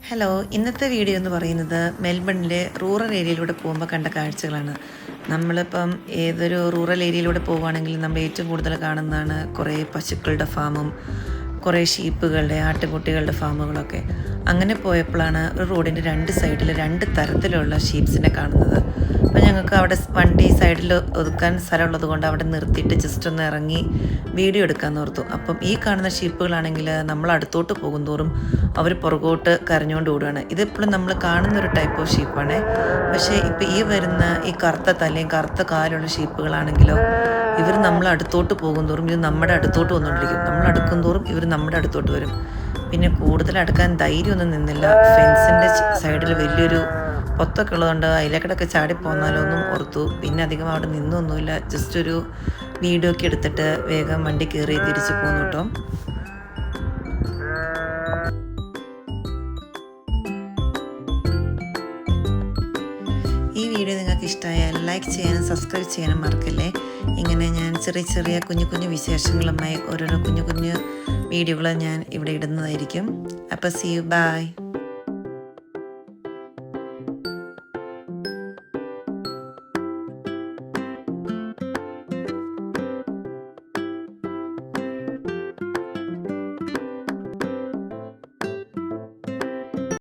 Hello, ഇന്നത്തെ video എന്ന് പറയുന്നത് മെൽബണിലെ റൂറൽ ഏരിയയിലൂടെ പോകുമ്പോൾ കണ്ട കാഴ്ചകളാണ്. നമ്മളിപ്പം ഏതൊരു റൂറൽ ഏരിയയിലൂടെ പോവുകയാണെങ്കിൽ നമ്മൾ ഏറ്റവും കൂടുതൽ കാണുന്നതാണ് കുറേ പശുക്കളുടെ ഫാമും കുറേ ഷീപ്പുകളുടെ ആട്ടുകുട്ടികളുടെ ഫാമുകളൊക്കെ. അങ്ങനെ പോയപ്പോഴാണ് ഒരു റോഡിൻ്റെ രണ്ട് സൈഡിൽ രണ്ട് തരത്തിലുള്ള ഷീപ്സിനെ കാണുന്നത്. അപ്പോൾ ഞങ്ങൾക്ക് അവിടെ വണ്ടി സൈഡിൽ ഒതുക്കാൻ സ്ഥലമുള്ളത് കൊണ്ട് അവിടെ നിർത്തിയിട്ട് ജസ്റ്റ് ഒന്ന് ഇറങ്ങി വീഡിയോ എടുക്കാമെന്ന് ഓർത്തു. അപ്പം ഈ കാണുന്ന ഷീപ്പുകളാണെങ്കിൽ നമ്മൾ അടുത്തോട്ട് പോകും തോറും അവർ പുറകോട്ട് കരഞ്ഞുകൊണ്ട് ഓടുകയാണ്. ഇതിപ്പോഴും നമ്മൾ കാണുന്നൊരു ടൈപ്പ് ഓഫ് ഷീപ്പാണ്. പക്ഷേ ഇപ്പോൾ ഈ വരുന്ന ഈ കറുത്ത തലയും കറുത്ത കാലുള്ള ഷീപ്പുകളാണെങ്കിലോ ഇവർ നമ്മൾ അടുത്തോട്ട് പോകും തോറും ഇത് നമ്മുടെ അടുത്തോട്ട് വന്നുകൊണ്ടിരിക്കും. നമ്മൾ അടുക്കും തോറും ഇവർ നമ്മുടെ അടുത്തോട്ട് വരും. പിന്നെ കൂടുതൽ അടുക്കാൻ ധൈര്യമൊന്നും നിന്നില്ല. ഫെൻസിൻ്റെ സൈഡിൽ വലിയൊരു പൊത്തൊക്കെ ഉള്ളതുകൊണ്ട് അതിലേക്കിടൊക്കെ ചാടിപ്പോന്നാലോ ഒന്നും ഓർത്തു. പിന്നെ അധികം അവിടെ നിന്നൊന്നുമില്ല. ജസ്റ്റ് ഒരു വീഡിയോ ഒക്കെ എടുത്തിട്ട് വേഗം വണ്ടി കയറി തിരിച്ചു പോന്നു കേട്ടോ. ഈ വീഡിയോ നിങ്ങൾക്ക് ഇഷ്ടമായാൽ ലൈക്ക് ചെയ്യാനും സബ്സ്ക്രൈബ് ചെയ്യാനും മറക്കല്ലേ. ഇങ്ങനെ ഞാൻ ചെറിയ ചെറിയ കുഞ്ഞു കുഞ്ഞു വിശേഷങ്ങളുമായി ഓരോരോ കുഞ്ഞു കുഞ്ഞു വീഡിയോകൾ ഞാൻ ഇവിടെ ഇടുന്നതായിരിക്കും. അപ്പോൾ സീ യു, ബൈ.